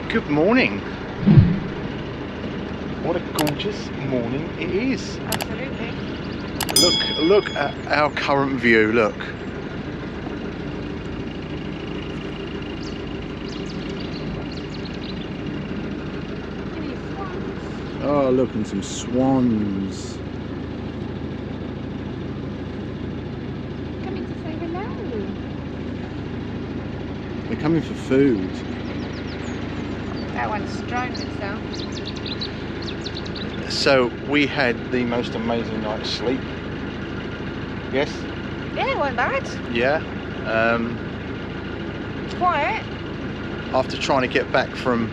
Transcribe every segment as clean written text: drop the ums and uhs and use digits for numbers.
Good morning. What a gorgeous morning it is. Absolutely. Look at our current view, look. Oh, look, and some swans. Coming to say hello. They're coming for food. That one's drowned itself. So we had the most amazing night's sleep. Yes? Yeah, it wasn't bad. Yeah. Quiet. After trying to get back from,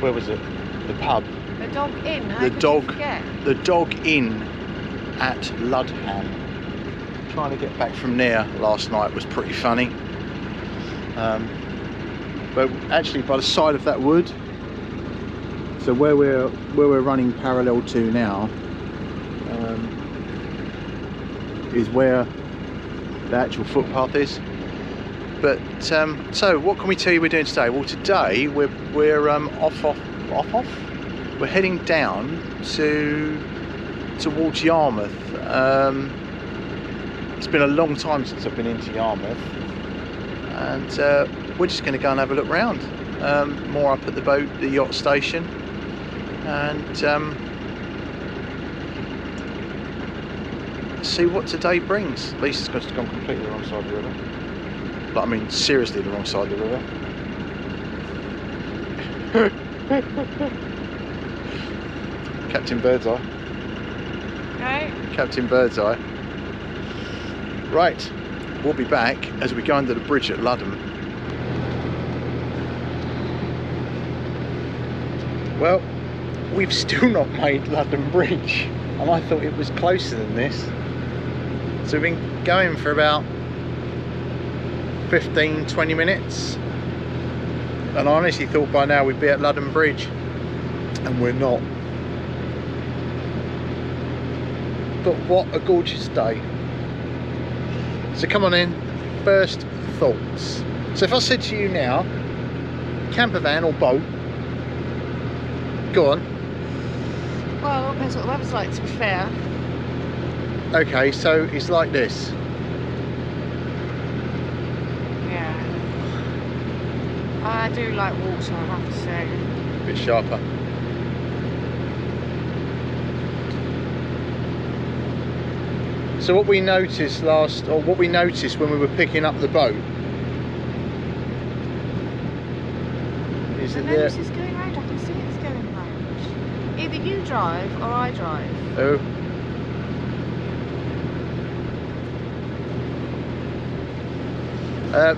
where was it? The pub. The dog inn. How The could dog. you forget? The dog inn at Ludham. Trying to get back from there last night was pretty funny. But actually, by the side of that wood, so where we're running parallel to now, is where the actual footpath is. But so what can we tell you we're doing today? Well, today we're off. We're heading down towards Yarmouth. It's been a long time since I've been into Yarmouth, and we're just going to go and have a look round. More up at the boat, the yacht station, and see what today brings. Lisa's got to gone completely the wrong side of the river. Like, I mean, seriously the wrong side of the river. Captain Birdseye. Right. Captain Birdseye. Right, we'll be back as we go under the bridge at Ludham. Well, we've still not made Ludham Bridge, and I thought it was closer than this. So we've been going for about 15-20 minutes, and I honestly thought by now we'd be at Ludham Bridge, and we're not. But what a gorgeous day. So come on in, first thoughts. So if I said to you now, camper van or boat, go on. Well, it depends what the weather's like, to be fair. Okay, so it's like this. Yeah. I do like water, I have to say. A bit sharper. So what we noticed when we were picking up the boat is that And then it's going round, I can see it's going round. Either you drive or I drive. oh,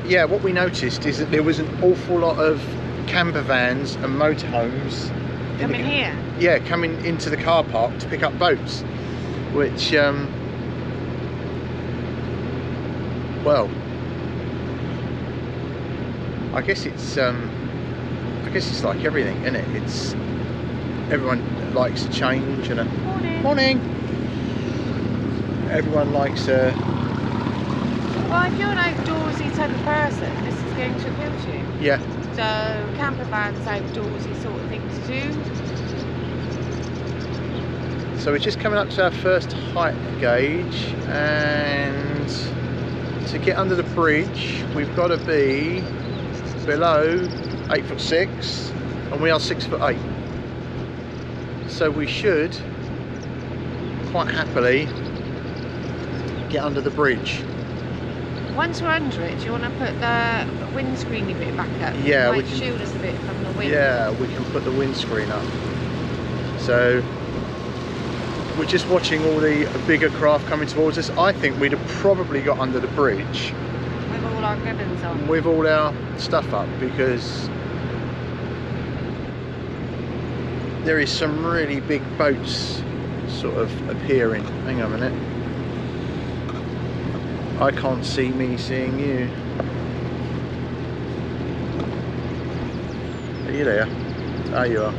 yeah, what we noticed is that there was an awful lot of camper vans and motorhomes Coming here. Yeah, coming into the car park to pick up boats, which well, I guess it's like everything, isn't it? It's everyone likes a change and a morning. Everyone likes a. Well, if you're an outdoorsy type of person, this is going to appeal to you. Yeah. So camper vans, outdoorsy sort of thing to do. So we're just coming up to our first height gauge, and to get under the bridge we've got to be below 8'6", and we are 6'8". So we should quite happily get under the bridge. Once we're under it, do you want to put the windscreen a bit back up? Yeah, it we might can shield us a bit from the wind. Yeah, we can put the windscreen up. So we're just watching all the bigger craft coming towards us. I think we'd have probably got under the bridge With all our ribbons on. with all our stuff up, because there is some really big boats sort of appearing. Hang on a minute. I can't see me seeing you. Are you there? There you are.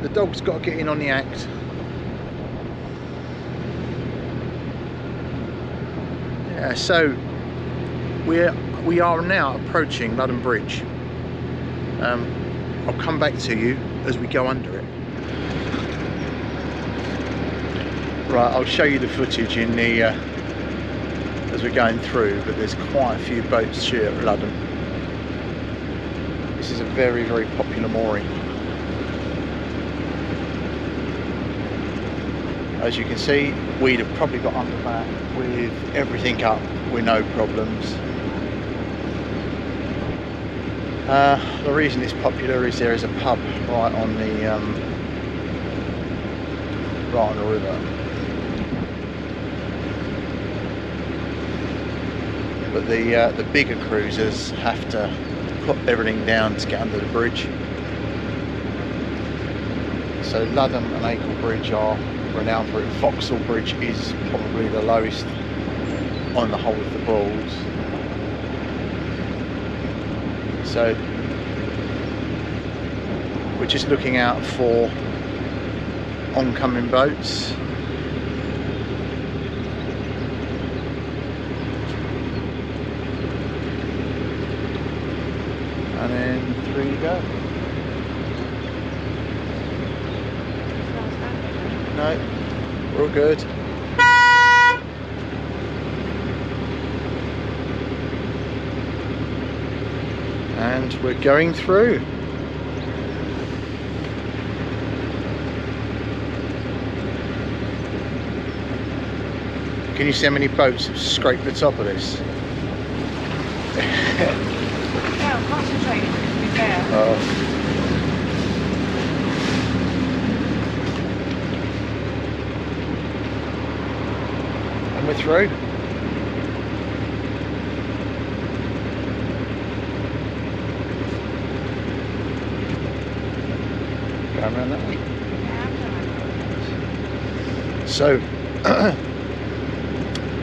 The dog's got to get in on the act. Yeah, so we are now approaching Ludham Bridge. I'll come back to you as we go under it. Right, I'll show you the footage in the as we're going through, but there's quite a few boats here at Ludham. This is a very, very popular mooring. As you can see, we'd have probably got under that with everything up with no problems. The reason it's popular is there is a pub right on the river. But the bigger cruisers have to put everything down to get under the bridge. So Ludham and Acle Bridge are renowned for it. Vauxhall Bridge is probably the lowest on the whole of the balls. So we're just looking out for oncoming boats. And then through you go. No, we're all good. And we're going through. Can you see how many boats have scraped the top of this? Yeah, I'm concentrating, to be fair. Oh. And we're through. Going around that way. Yeah, So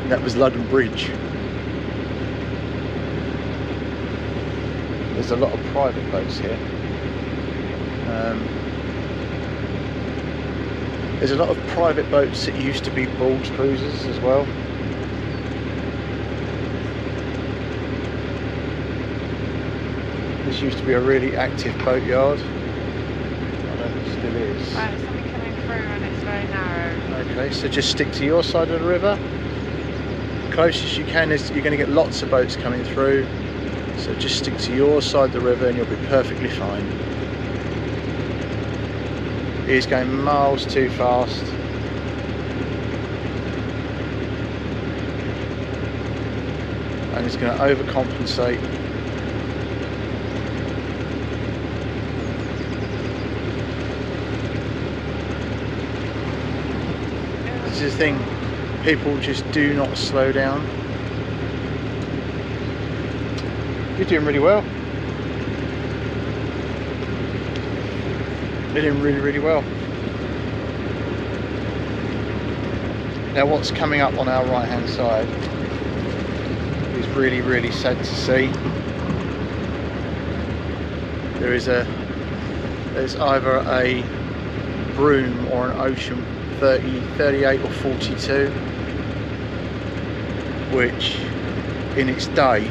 that was Ludham Bridge. There's a lot of private boats here. There's a lot of private boats that used to be bulge cruisers as well. This used to be a really active boat yard. I don't think it still is. right, there's something coming through and it's very narrow. Okay, so just stick to your side of the river. Closest you can, is you're going to get lots of boats coming through. So just stick to your side of the river and you'll be perfectly fine. He's going miles too fast. And he's going to overcompensate. This is the thing, people just do not slow down. You're doing really well. You're doing really, really well. Now what's coming up on our right hand side is really, really sad to see. There's either a Broom or an Ocean 30, 38 or 42, which in its day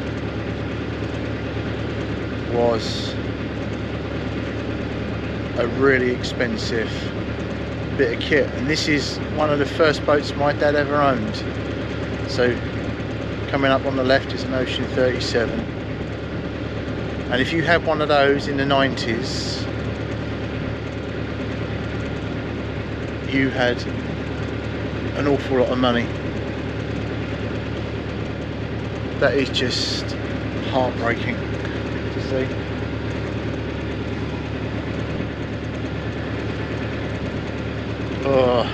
was a really expensive bit of kit, and this is one of the first boats my dad ever owned. So coming up on the left is an Ocean 37, and if you had one of those in the 90s, you had an awful lot of money. That is just heartbreaking to see. Oh.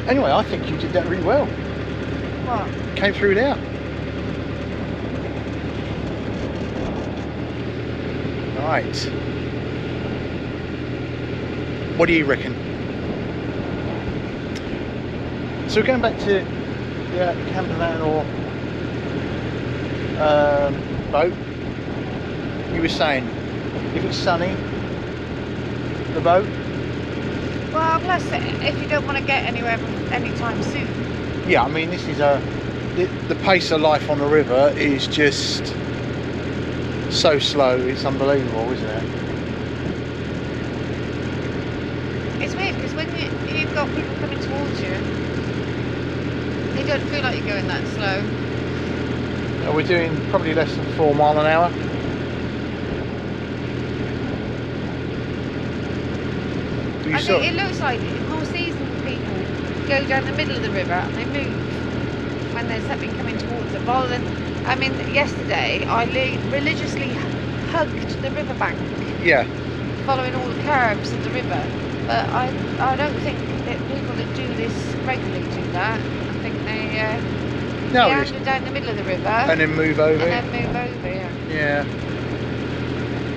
Anyway, I think you did that really well. What? Came through there. Right. What do you reckon? So we're going back to the camper van or boat. You were saying if it's sunny, the boat. Well, plus if you don't want to get anywhere anytime soon. Yeah, I mean, this is the pace of life on the river is just so slow. It's unbelievable, isn't it? It's weird because when you've got people coming towards you, you don't feel like you're going that slow. We're doing probably less than 4 miles an hour. I think it looks like more seasoned people go down the middle of the river and they move when there's something coming towards them. Rather than, I mean, yesterday I religiously hugged the riverbank. Yeah. Following all the curves of the river. But I don't think that people that do this regularly do that. I think they meander down the middle of the river and then move over. And then move over, yeah.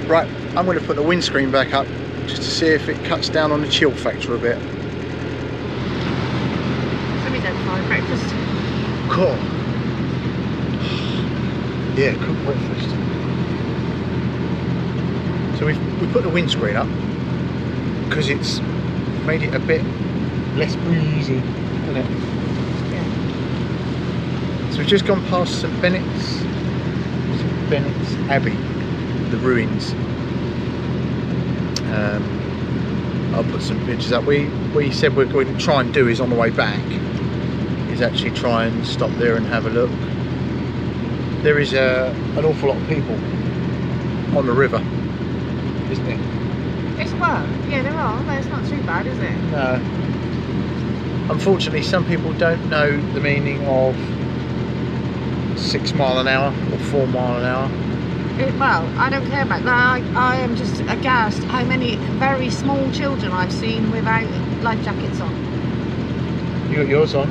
Right, I'm going to put the windscreen back up just to see if it cuts down on the chill factor a bit. Let me don't find breakfast. Cool. Yeah, cooked breakfast. So we put the windscreen up because it's made it a bit less breezy, isn't it? Yeah. So we've just gone past St Benet's Abbey, the ruins. I'll put some pictures up. We said we're going to try and do is on the way back is actually try and stop there and have a look. There is an awful lot of people on the river, isn't it? Yeah, there are, but it's not too bad, is it? No. Unfortunately, some people don't know the meaning of 6 mile an hour or 4 mile an hour. Well, I don't care about that. I am just aghast how many very small children I've seen without life jackets on. You got yours on?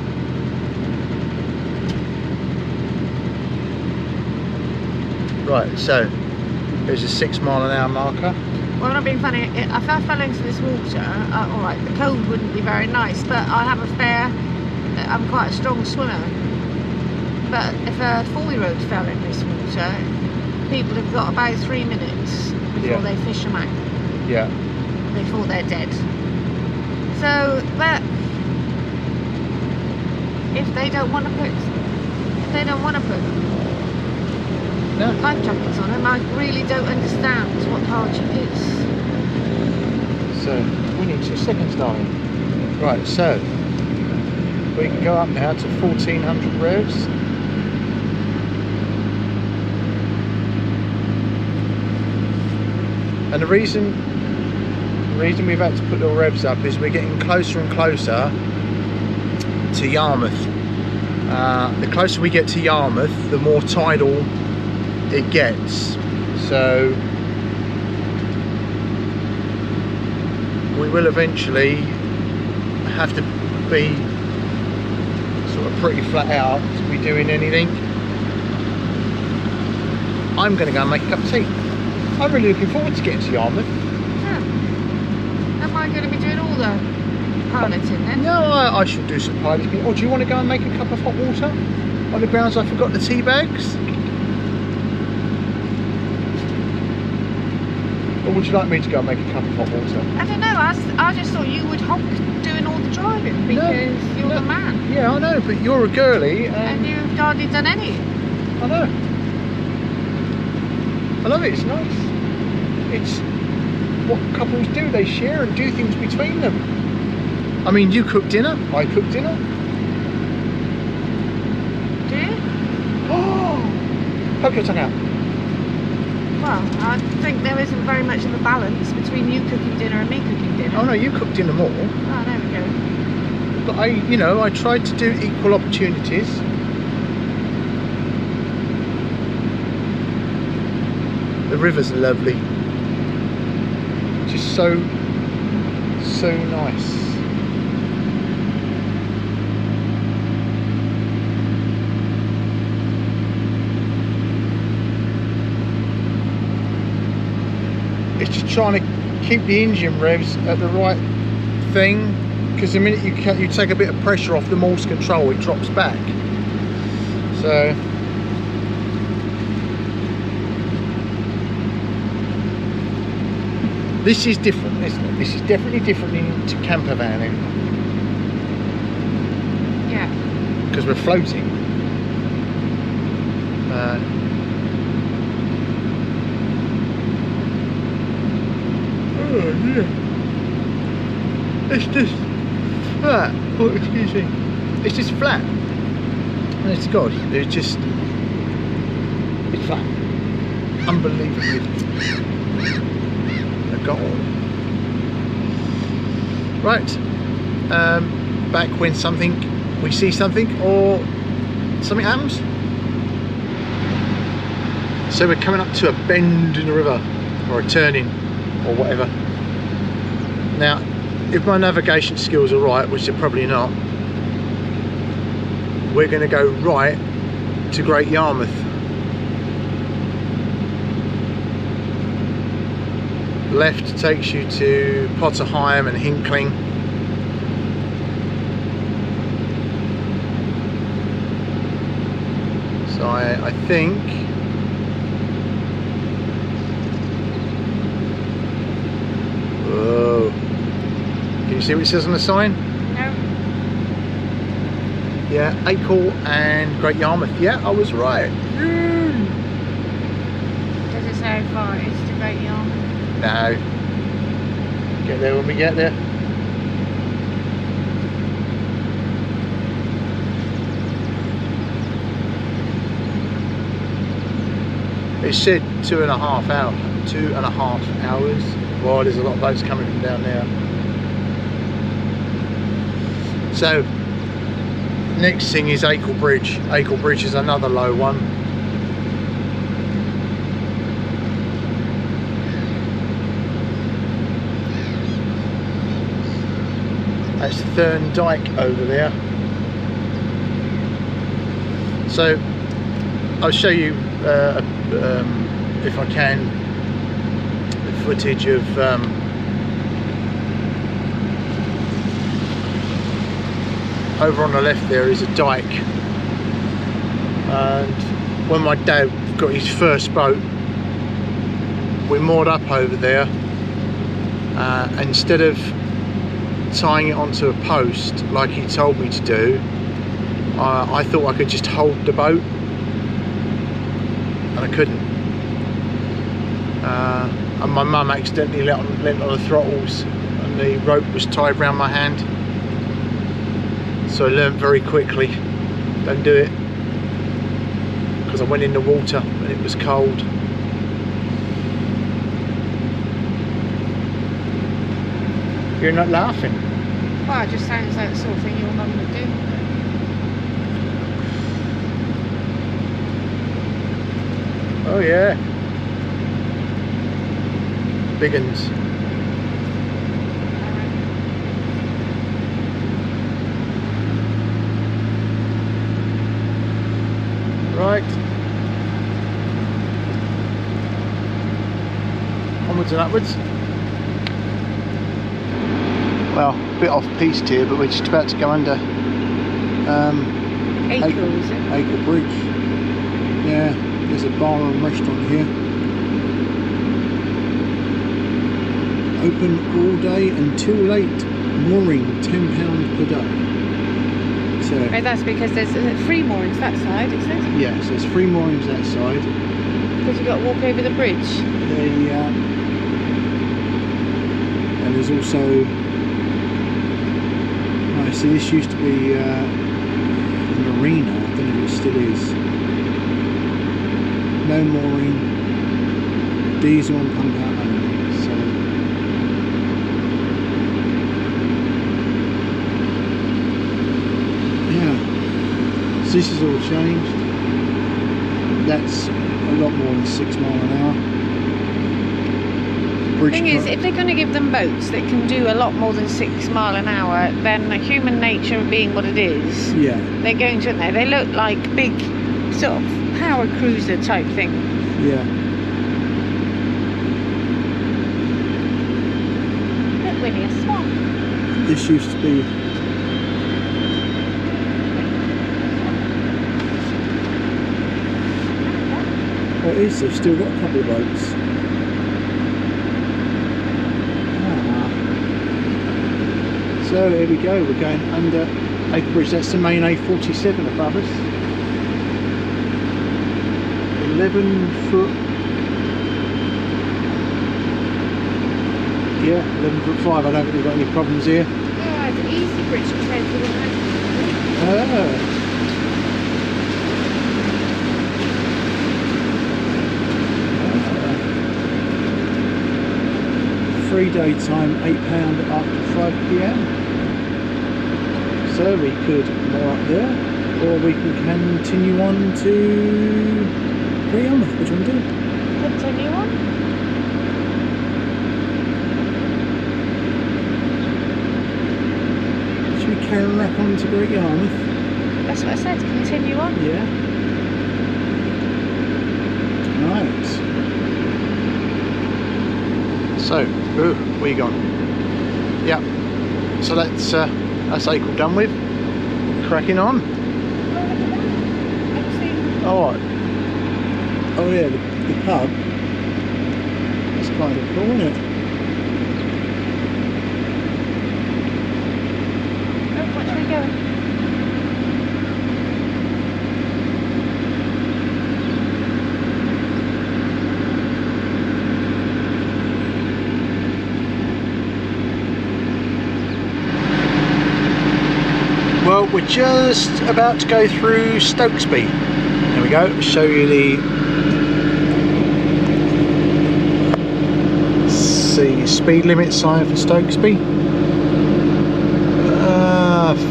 Right, so there's a 6 mile an hour marker. Well, I'm not being funny. If I fell into this water, alright, the cold wouldn't be very nice, but I have I'm quite a strong swimmer. But if a 4-year-old fell in this water, people have got about 3 minutes before they fish them out. Yeah. Before they're dead. So, but if they don't want to put life jackets on them, I really don't understand what the hardship is. So we need 2 seconds, darling. Right, so we can go up now to 1400 revs. And the reason we've had to put the revs up is we're getting closer and closer to Yarmouth. The closer we get to Yarmouth, the more tidal it gets. So we will eventually have to be sort of pretty flat out to be doing anything. I'm going to go and make a cup of tea. I'm really looking forward to getting to Yarmouth. Yeah. Am I going to be doing all the piloting then? No, I should do some piloting. Or do you want to go and make a cup of hot water? On the grounds I forgot the tea bags? Or would you like me to go and make a cup of hot water? I don't know, I just thought you would honk doing all the driving because you're the man. Yeah, I know, but you're a girly. And you've hardly done any. I know. I love it, it's nice. It's what couples do, they share and do things between them. I mean, you cook dinner, I cook dinner. Do you? Oh! Poke your tongue out. Well, I think there isn't very much of a balance between you cooking dinner and me cooking dinner. Oh no, you cook dinner more. Oh, there we go. But I tried to do equal opportunities. The river's lovely. Just so nice. It's just trying to keep the engine revs at the right thing, because the minute you take a bit of pressure off the Morse control, it drops back. So This is different, isn't it? This is definitely different to camper vanning. Yeah. Because we're floating. Oh yeah. It's just flat. Oh, excuse me. It's just flat. Honest to God, it's flat. Unbelievably. A goal. Right. Back when we see something or something happens. So we're coming up to a bend in the river, or a turning, or whatever. Now, if my navigation skills are right, which they're probably not, we're going to go right to Great Yarmouth. Left takes you to Potterheim and Hinckley. So I think whoa. Can you see what it says on the sign? No. Yeah, Acle and Great Yarmouth. Yeah, I was right. Does it say how far it is to Great Yarmouth? No. Get there when we get there. It said 2.5 hours. 2.5 hours. Well, there's a lot of boats coming from down there. So, next thing is Acle Bridge. Acle Bridge is another low one. That's Thurn Dyke over there. So I'll show you if I can the footage of over on the left there is a dike, and when my dad got his first boat, we moored up over there. Instead of tying it onto a post like he told me to do, I thought I could just hold the boat, and I couldn't. And my mum accidentally let on the throttles and the rope was tied around my hand. So I learned very quickly, don't do it, because I went in the water and it was cold. You're not laughing. Well, it just sounds like the sort of thing your mum would do. Oh yeah. Big uns. Right. Onwards and upwards. Well, a bit off piste here, but we're just about to go under Acle, is it? Acle Bridge. Yeah, there's a bar and restaurant here. Open all day until late. Mooring £10 per day. So Oh, that's because there's free moorings that side, it says? yeah, so there's free moorings that side. Because you've got to walk over the bridge. And there's also, see, this used to be a marina. I don't know if it still is. No mooring, diesel and pump out only. So yeah, so this is all changed. That's a lot more than 6 miles an hour. The thing is, if they're going to give them boats that can do a lot more than 6 miles an hour, then human nature being what it is, yeah, they're going to, they look like big sort of power cruiser type thing. yeah. Look, Winnie, a swan. This used to be well, it is, they've still got a couple of boats. So here we go, we're going under a bridge. That's the main A47 above us. 11 foot. Yeah, 11'5". I don't think we've got any problems here. Yeah, it's an easy bridge compared to the one. 3 daytime, £8 after 5 PM. So we could moor up there, or we can continue on to Great Yarmouth. Which one do? Continue on. Should we carack on to Great Yarmouth? That's what I said, continue on. Yeah. Right. So, ooh, where you gone? Yeah. So that's Acle done with. Cracking on. Oh, right. Oh yeah, the pub. That's kind of cool, isn't it? Oh, which way are we going? Well, we're just about to go through Stokesby. There we go, show you the speed limit sign for Stokesby.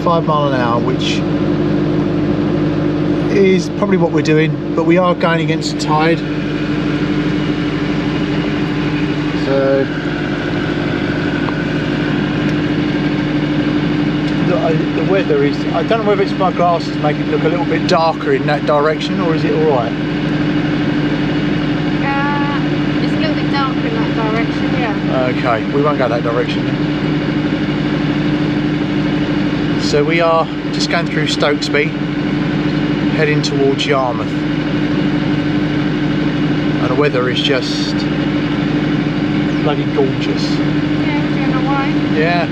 5 mile an hour, which is probably what we're doing, but we are going against the tide. So the weather is, I don't know whether it's my glasses make it look a little bit darker in that direction, or is it alright? It's a little bit darker in that direction, yeah. Okay, we won't go that direction then. So we are just going through Stokesby, heading towards Yarmouth. And the weather is just bloody gorgeous. Yeah, we're doing alright. Yeah.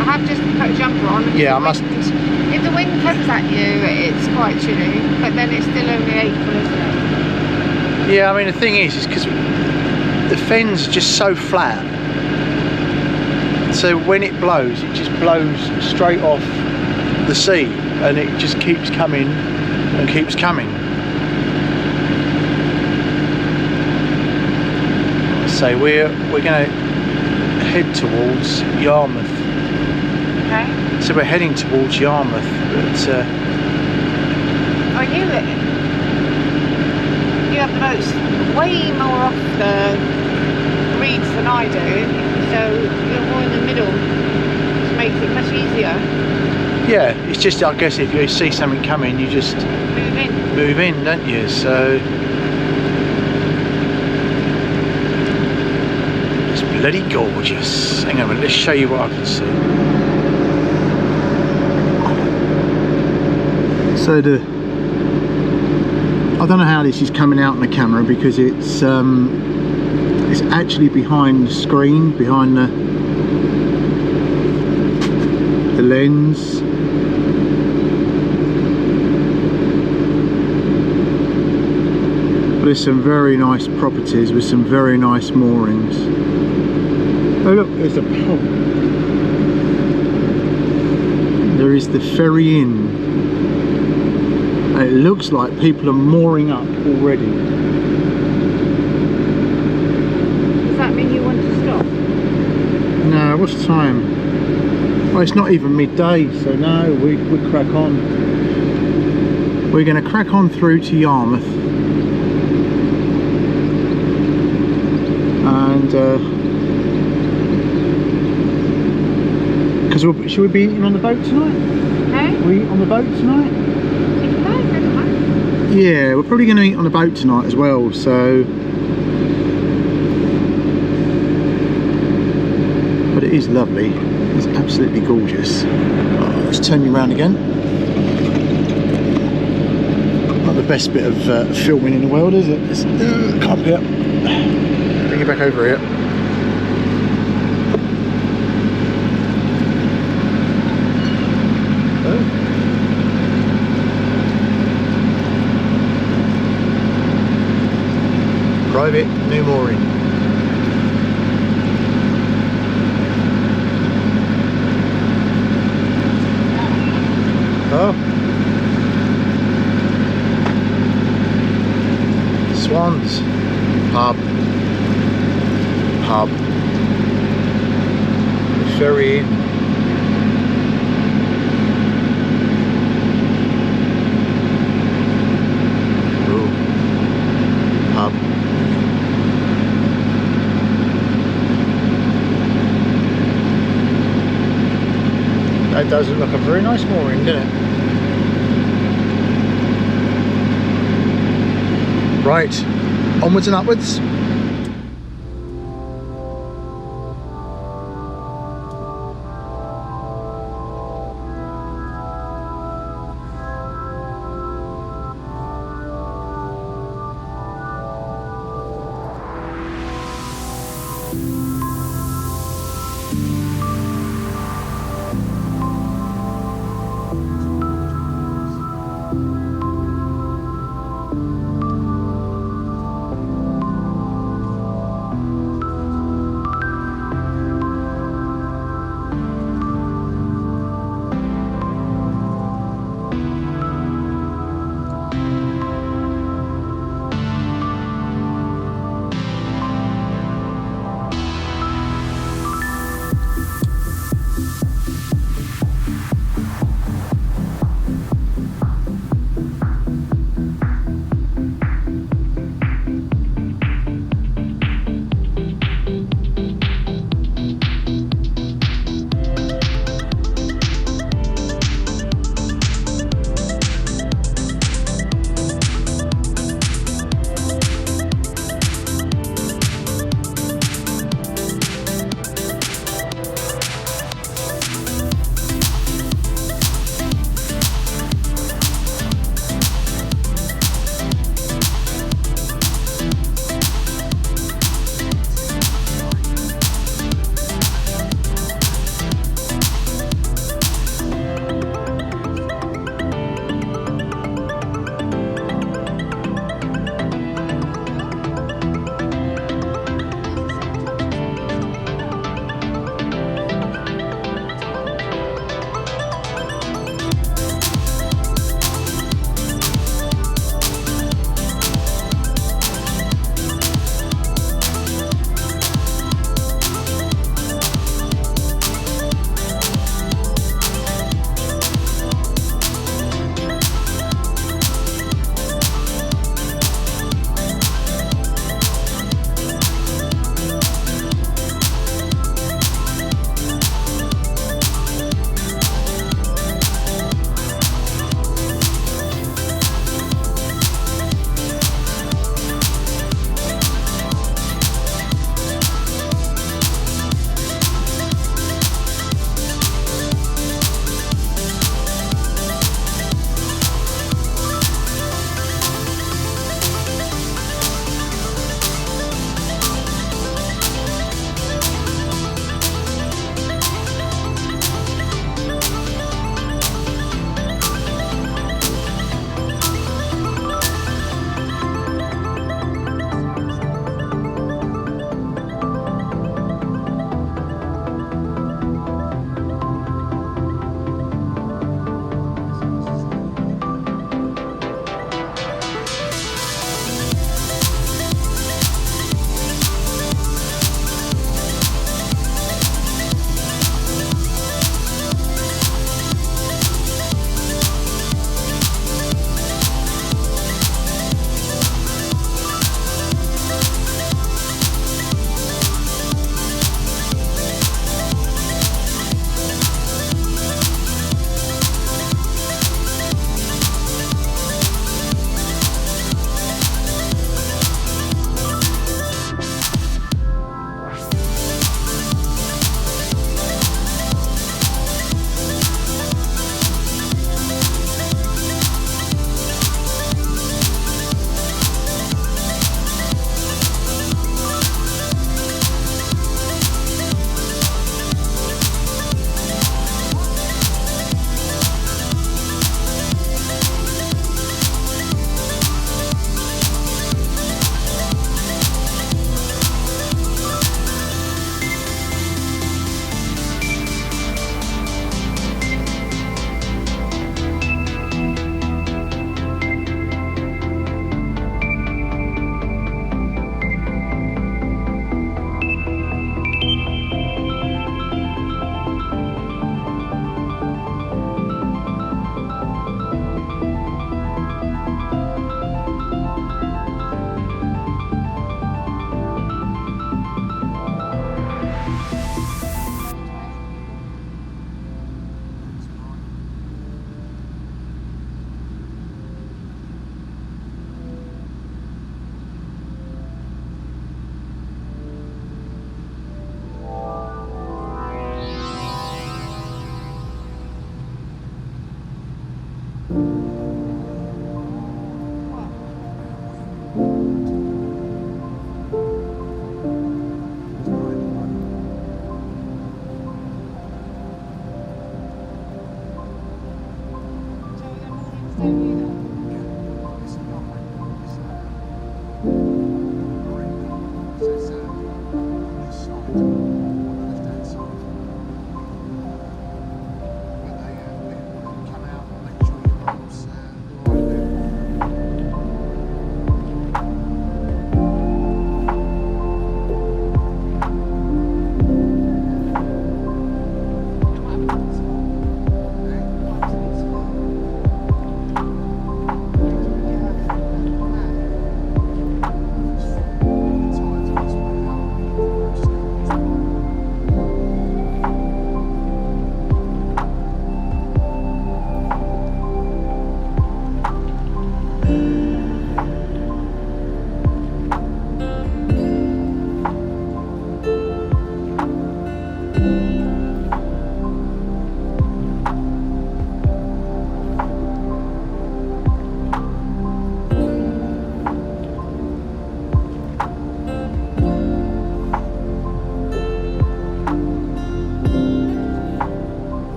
I have just put a jumper on. Yeah, I must. If the wind comes at you, it's quite chilly, but then it's still only April, isn't it? Yeah, I mean the thing is because the fen's just so flat. So when it blows, it just blows straight off the sea, and it just keeps coming and keeps coming. So we're going to head towards Yarmouth. Okay. So we're heading towards Yarmouth, but I knew it. You have the most, way more off the reeds than I do, so you're more in the middle, which makes it much easier. yeah, it's just, I guess if you see something coming, you just move in, don't you? So it's bloody gorgeous. Hang on a minute, let's show you what I can see. So I don't know how this is coming out on the camera because it's actually behind the screen, behind the lens. But there's some very nice properties with some very nice moorings. Oh look, there's a pub. There is the Ferry Inn. It looks like people are mooring up already. Does that mean you want to stop? No, what's the time? Well, it's not even midday, so no, we crack on. We're going to crack on through to Yarmouth. And because should we be eating on the boat tonight? Hey? Will we eat on the boat tonight? No, Yeah, we're probably going to eat on the boat tonight as well, so. But it is lovely. It's absolutely gorgeous. Oh, let's turn you around again. Not the best bit of filming in the world, is it? It's, come up here. Bring it back over here. private new mooring. Oh, Swans pub. The ferry in. Pub. That does look like a very nice mooring, doesn't it? Right, onwards and upwards.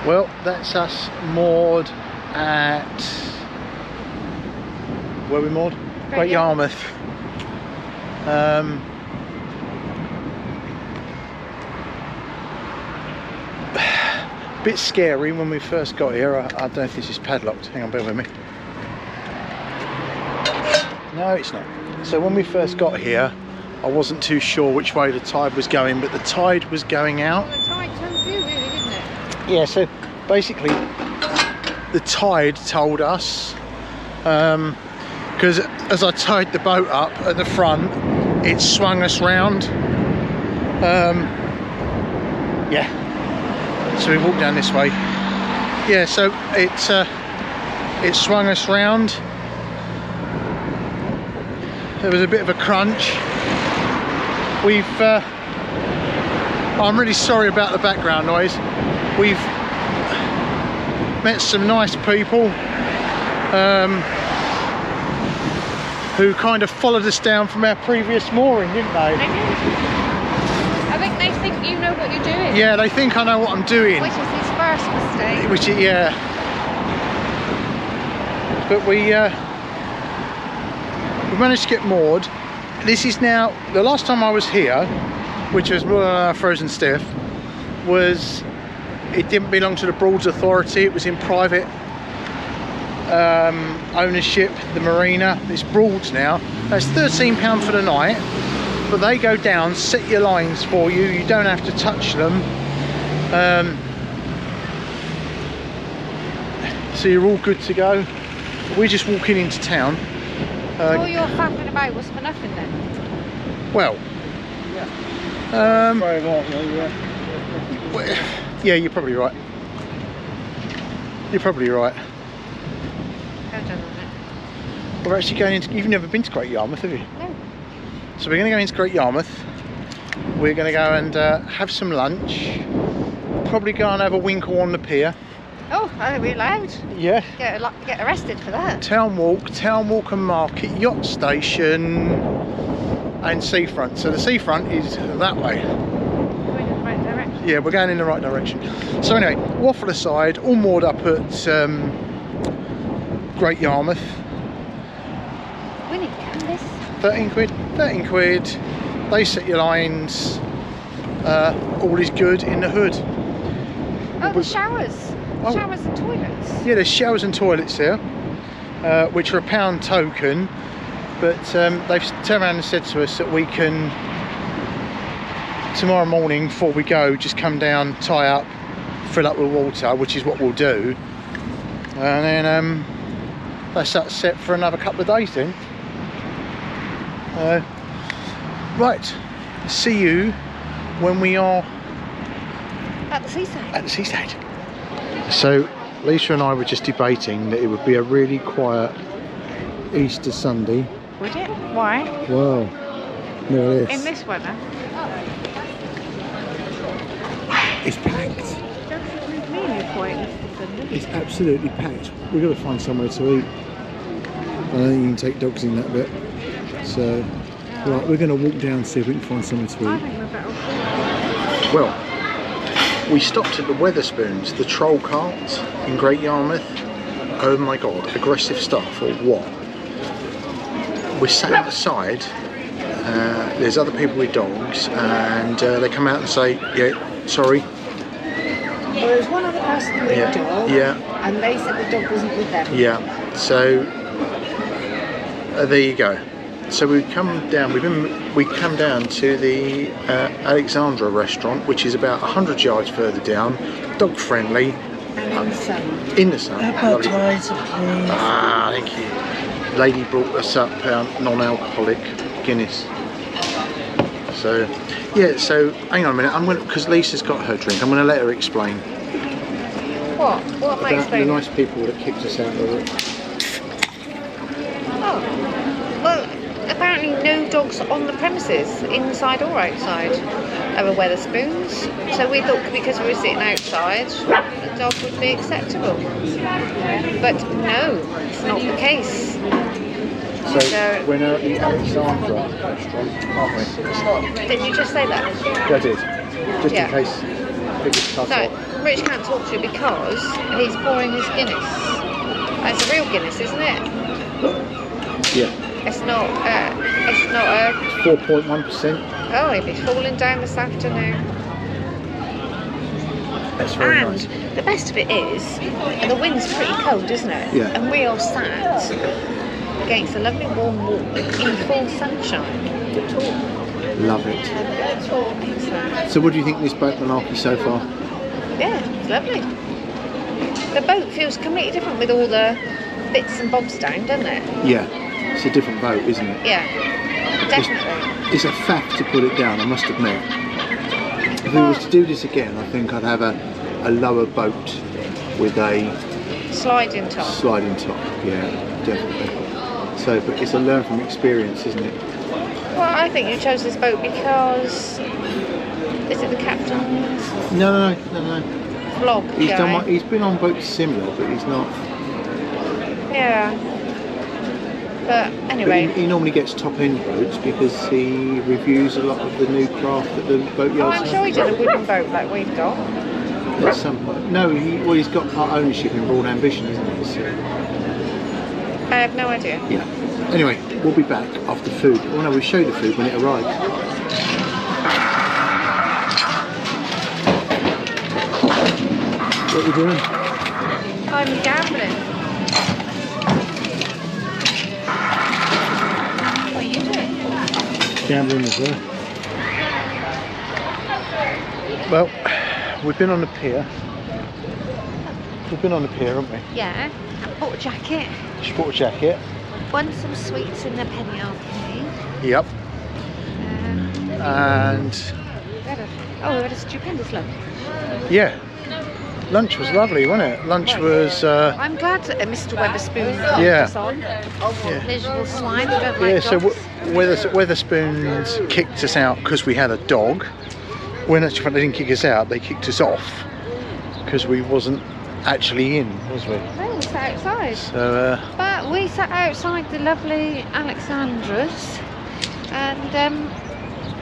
Well, that's us moored at, where are we moored? Great Yarmouth. Bit scary when we first got here. I don't know if this is padlocked. Hang on, bear with me. No, it's not. So when we first got here, I wasn't too sure which way the tide was going, but the tide was going out. Well, the tide told you, really, didn't it? Yeah, so basically the tide told us, because as I tied the boat up at the front, it swung us round. Yeah, so we walked down this way. Yeah, so it swung us round. There was a bit of a crunch. I'm really sorry about the background noise. We've met some nice people who kind of followed us down from our previous mooring, didn't they? They did. I think they think you know what you're doing. Yeah, they think I know what I'm doing. Which is his first mistake. Which is, yeah. But we managed to get moored. This is now, the last time I was here, which was frozen stiff, was, it didn't belong to the Broads Authority, it was in private ownership, the marina. It's Broads now. That's £13 for the night, but they go down, set your lines for you, you don't have to touch them. So you're all good to go. We're just walking into town. All your faffing about was for nothing then? Well, yeah, you're probably right. You're probably right. We're actually going into, you've never been to Great Yarmouth, have you? No. So we're going to go into Great Yarmouth. We're going to go and have some lunch. Probably go and have a winkle on the pier. Oh, are we allowed? Yeah. Get arrested for that. Town walk and market, yacht station and seafront. So the seafront is that way. Going in the right direction. Yeah, we're going in the right direction. So anyway, waffle aside, all moored up at Great Yarmouth. Winning canvas. 13 quid, 13 quid. They set your lines. All is good in the hood. Oh, the showers. Showers and toilets. Yeah, there's showers and toilets here, which are £1 token, but they've turned around and said to us that we can, tomorrow morning before we go, just come down, tie up, fill up with water, which is what we'll do, and then that's that set for another couple of days then. Right, see you when we are at the seaside. At the seaside. So Lisa and I were just debating that it would be a really quiet Easter Sunday. Would it? Why? Wow. There it is. In this weather? It's packed. It's really quiet Easter Sunday. It's absolutely packed. We've got to find somewhere to eat. I don't think you can take dogs in that bit. So, right, we're going to walk down and see if we can find somewhere to eat. I think we're better off. Well, we stopped at the Weatherspoons, the troll cart in Great Yarmouth. Oh my god, aggressive stuff or what? We're sat outside, there's other people with dogs, and they come out and say, yeah, sorry. Well, there was one other person with a dog, yeah, and they said the dog wasn't with them. Yeah, so there you go. So we come down. We come down to the Alexandra restaurant, which is about 100 yards further down, dog friendly. And in the sun. In the sun. Appetizer, please. Ah, thank you. Lady brought us up non-alcoholic Guinness. So yeah. So hang on a minute. I'm going because Lisa's got her drink. I'm going to let her explain. What? What am I The explaining? nice people that kicked us out of it. Oh, well, apparently no dogs on the premises, inside or outside. There were Weatherspoons, so we thought because we were sitting outside, the dog would be acceptable. But no, it's not the case. So we're now at the Alexandra restaurant, aren't we? Did you just say that? I did. Just Yeah. in case it was cut So, off. Rich can't talk to you because he's pouring his Guinness. It's a real Guinness, isn't it? Yeah. It's not a... 4.1%. Oh, he'll be falling down this afternoon. That's very And nice. the best of it is, the wind's pretty cold, isn't it? Yeah. And we are sat against a lovely warm wall in full sunshine. Love it. So what do you think of this boat malarkey so far? Yeah, it's lovely. The boat feels completely different with all the bits and bobs down, doesn't it? Yeah, it's a different boat, isn't it? Yeah, definitely. It's a fact to put it down, I must admit. If we was to do this again, I think I'd have a lower boat with a Sliding top. sliding top. Yeah, definitely. So, but it's a learn from experience, isn't it? Well, I think you chose this boat because... Is it the captain's No. vlog guy? He's been on boats similar, but he's not. Yeah. But But anyway. he normally gets top end boats because he reviews a lot of the new craft at the boat Oh, yards. I'm sure he did a wooden boat like we've got. At some point. No, he's got part ownership in Broad Ambition, isn't he? So, I have no idea. yeah. Anyway, we'll be back after food. Oh no, we'll show you the food when it arrives. What are you doing? I'm gambling. What are you doing? Gambling as well. Well, we've been on the pier. We've been on the pier, haven't we? Yeah. I bought a jacket. Sport jacket. Won some sweets in the penny arcade. Yep. We And had a stupendous lunch. yeah, lunch was lovely, wasn't it? Lunch was. I'm glad that Mr. Weatherspoon got Yeah. us on. Yeah. Miserable swine who don't Yeah, like so dogs. Weatherspoons kicked us out because we had a dog. When actually they didn't kick us out, they kicked us off because we wasn't actually in, was we? No, we sat outside. So But we sat outside the lovely Alexandra's and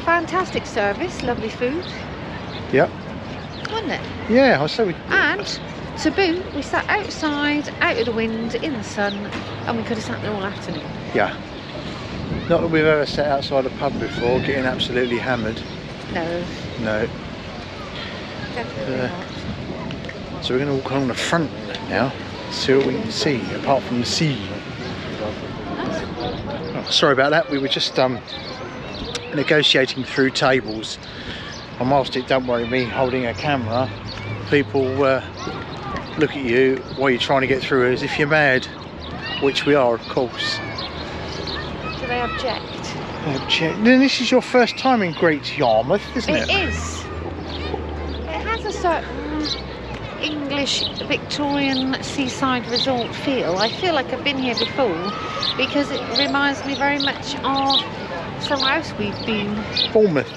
fantastic service, lovely food, yep, wasn't it? yeah. I say we. And to boot, we sat outside, out of the wind, in the sun, and we could have sat there all afternoon. Yeah. Not that we've ever sat outside a pub before, getting absolutely hammered. No, No. definitely not. So we're going to walk along the front now, see what we can see apart from the sea. Oh, sorry about that. We were just negotiating through tables. And whilst it don't worry me holding a camera, people look at you while you're trying to get through as if you're mad, which we are, of course. Do they object? Then this is your first time in Great Yarmouth, isn't it? It is. It has a certain English Victorian seaside resort feel. I feel like I've been here before because it reminds me very much of somewhere else we've been. Bournemouth.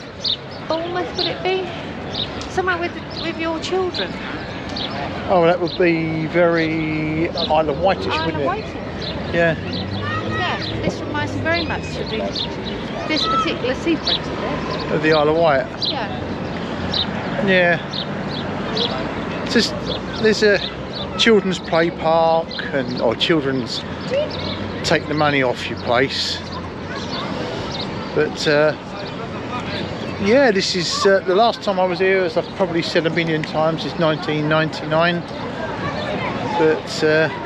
Bournemouth, would it be? Somewhere with your children. Oh, that would be very Isle of Wightish, Isle wouldn't of it? Wight. Yeah. Yeah, this reminds me very much of this particular seafront of it. Of the Isle of Wight. Yeah. Yeah. It's just, there's a children's play park or children's take the money off your place. But yeah, this is the last time I was here, as I've probably said a million times, is 1999. But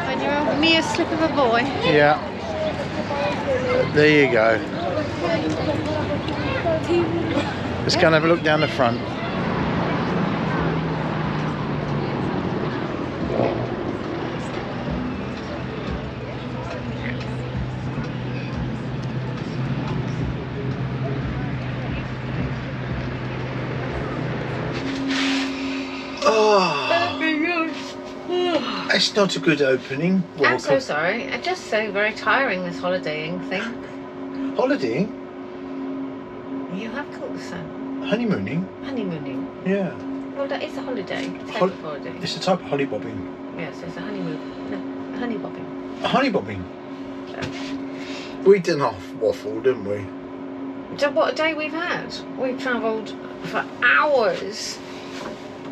When you're a mere slip of a boy. yeah, there you go. Let's go and have a look down the front. It's not a good opening. I'm so sorry. I just so very tiring, this holidaying thing. Holidaying? You have called the sun. Honeymooning? Honeymooning. Yeah. Well, that is a holiday. It's a type of holiday. It's a type of hollybobbing. Yes, it's a honeymoon. No, a honeybobbing. A honeybobbing? So. We did half waffle, didn't we? So what a day we've had. We've travelled for hours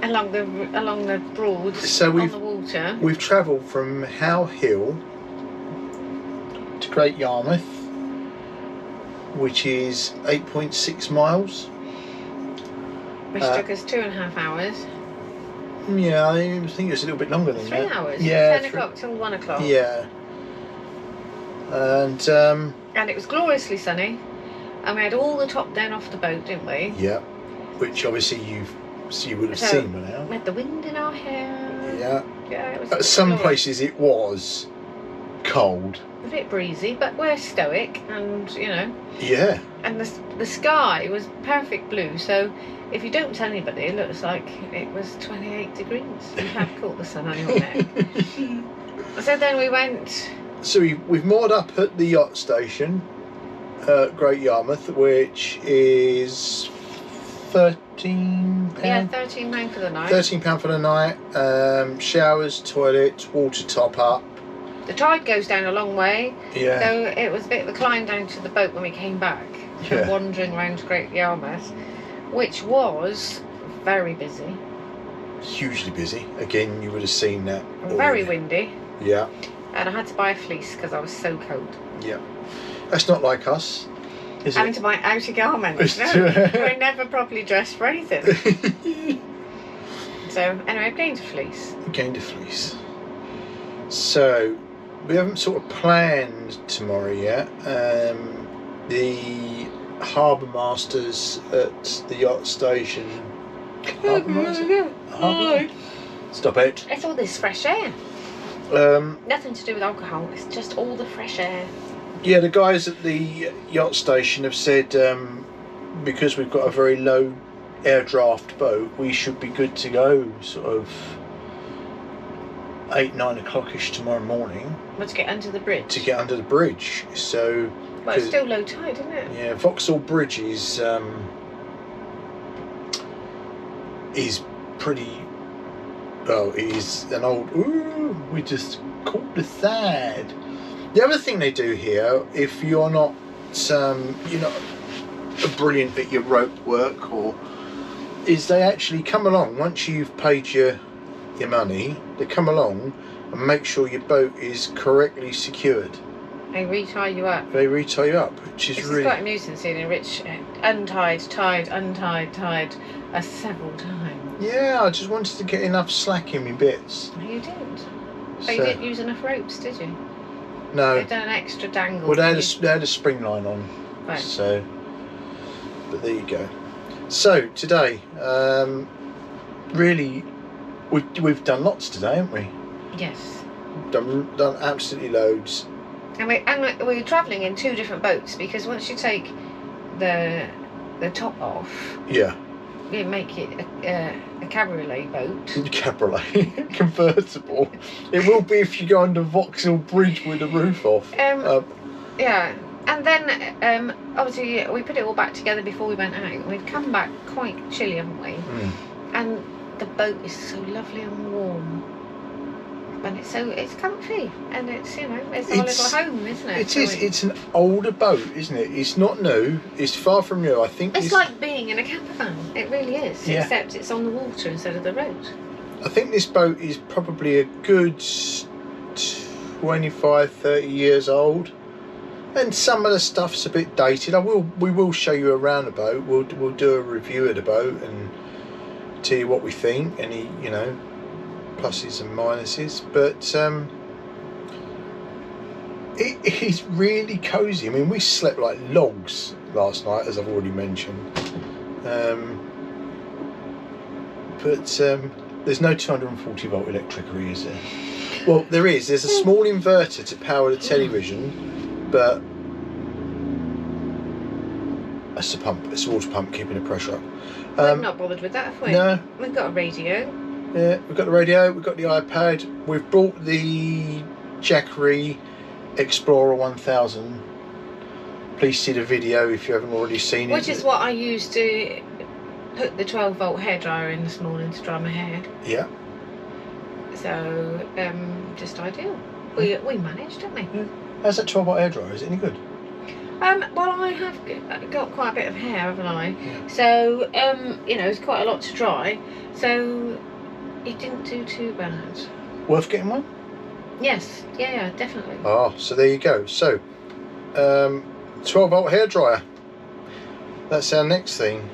along the Broads, So on the water. We've travelled from How Hill to Great Yarmouth, which is 8.6 miles. Which took us 2.5 hours. Yeah, I think it was a little bit longer than 3 that. hours. Yeah, 10 o'clock till 1 o'clock. Yeah. And it was gloriously sunny, and we had all the top down off the boat, didn't we? yeah, which obviously you would have seen by now. We had the wind in our hair. Yeah. Yeah, it was. At some glorious. places it was cold. A bit breezy, but we're stoic, and you know. Yeah. And the sky was perfect blue, so if you don't tell anybody, it looks like it was 28 degrees. You have caught the sun on your neck. So then we went. So we've moored up at the yacht station, Great Yarmouth, which is £13. Yeah, £13 for the night. £13 for the night. Showers, toilets, water top up. The tide goes down a long way. Yeah. So it was a bit of a climb down to the boat when we came back. Yeah. Wandering around Great Yarmouth, which was very busy. Hugely busy. Again, you would have seen that. Very windy. Yeah. And I had to buy a fleece because I was so cold. Yeah. That's not like us, is Having it? to buy outer garments. No, we're never properly dressed for anything. So anyway, I've gained a fleece. Gained a fleece. So we haven't sort of planned tomorrow yet. The harbour masters at the yacht station. Harbour master? Harbour? Stop it. It's all this fresh air. Nothing to do with alcohol. It's just all the fresh air. Yeah, the guys at the yacht station have said because we've got a very low air draft boat, we should be good to go sort of 8-9 o'clock-ish tomorrow morning. But to get under the bridge. To get under the bridge. So. Well, it's still low tide, isn't it? Yeah, Vauxhall Bridge is pretty. Oh, it is an old. Ooh, we just caught the side. The other thing they do here, if you're not brilliant at your rope work, is they actually come along once you've paid your money. They come along and make sure your boat is correctly secured. They retie you up. They retie you up, which is really. It's quite amusing seeing Rich untied, tied several times. Yeah, I just wanted to get enough slack in my bits. You didn't. So, But you didn't use enough ropes, did you? No. They've done an extra dangle. Well, they had a spring line on. Right. So, but there you go. So today, really, we've done lots today, haven't we? Yes. Done absolutely loads. And we're travelling in 2 different boats because once you take the top off, Yeah. you make it a cabriolet boat. Cabriolet, convertible. It will be if you go under Vauxhall Bridge with the roof off. Yeah. And then obviously we put it all back together before we went out. We've come back quite chilly, haven't we? Mm. And the boat is so lovely and warm. And it's comfy, and it's it's our little home, isn't it? It is. It's an older boat, isn't it? It's not new. It's far from new. I think it's like being in a camper van. It really is. Yeah. Except it's on the water instead of the road. I think this boat is probably a good 25, 30 years old, and some of the stuff's a bit dated. We will show you around the boat. We'll do a review of the boat and tell you what we think. Any pluses and minuses, but it is really cosy. I mean, we slept like logs last night, as I've already mentioned, but there's no 240 volt electricity, is there? Well, there's a small inverter to power the television, but it's a pump, it's a water pump keeping the pressure up. We're not bothered with that, have we? No. We've got a radio. Yeah, we've got the radio, we've got the iPad, we've brought the Jackery Explorer 1000. Please see the video if you haven't already seen it. Which is what I used to put the 12 volt hairdryer in this morning to dry my hair. Yeah. So, just ideal. We managed, didn't we? Yeah. How's that 12 volt hairdryer? Is it any good? Well, I have got quite a bit of hair, haven't I? Yeah. So, you know, it's quite a lot to dry. So, it didn't do too bad. Worth getting one? Yes, yeah, definitely. Oh, so there you go. So, 12-volt hairdryer. That's our next thing.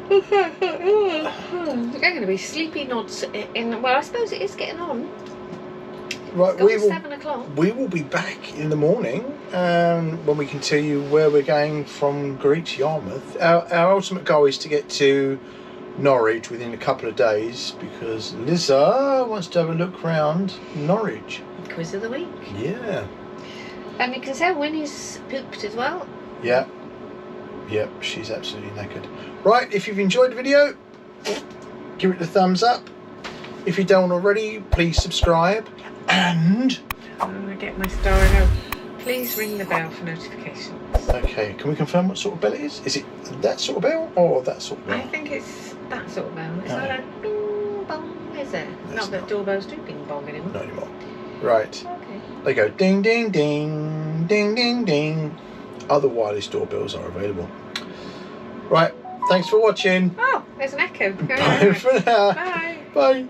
They're going to be sleepy nods in. Well, I suppose it is getting on. Right, It's gone 7 o'clock. we will be back in the morning when we can tell you where we're going from Great Yarmouth. Our ultimate goal is to get to Norwich within a couple of days because Liza wants to have a look round Norwich. Quiz of the week. Yeah. And you can tell Winnie's pooped as well. Yeah. Yep, she's absolutely knackered. Right, if you've enjoyed the video, give it a thumbs up. If you don't already, please subscribe. And I'm going to get my star out. Please ring the bell for notifications. okay, can we confirm what sort of bell it is? Is it that sort of bell or that sort of bell? I think it's that sort of bell. It's Oh. not a bing bong, is it? No, Not it's that not. doorbells do bing bong anymore. Not anymore. Right. Okay. They go ding ding ding ding ding ding. Other wireless doorbells are available. Right, thanks for watching. Oh, there's an echo. Go Bye ahead. for now. Bye. Bye.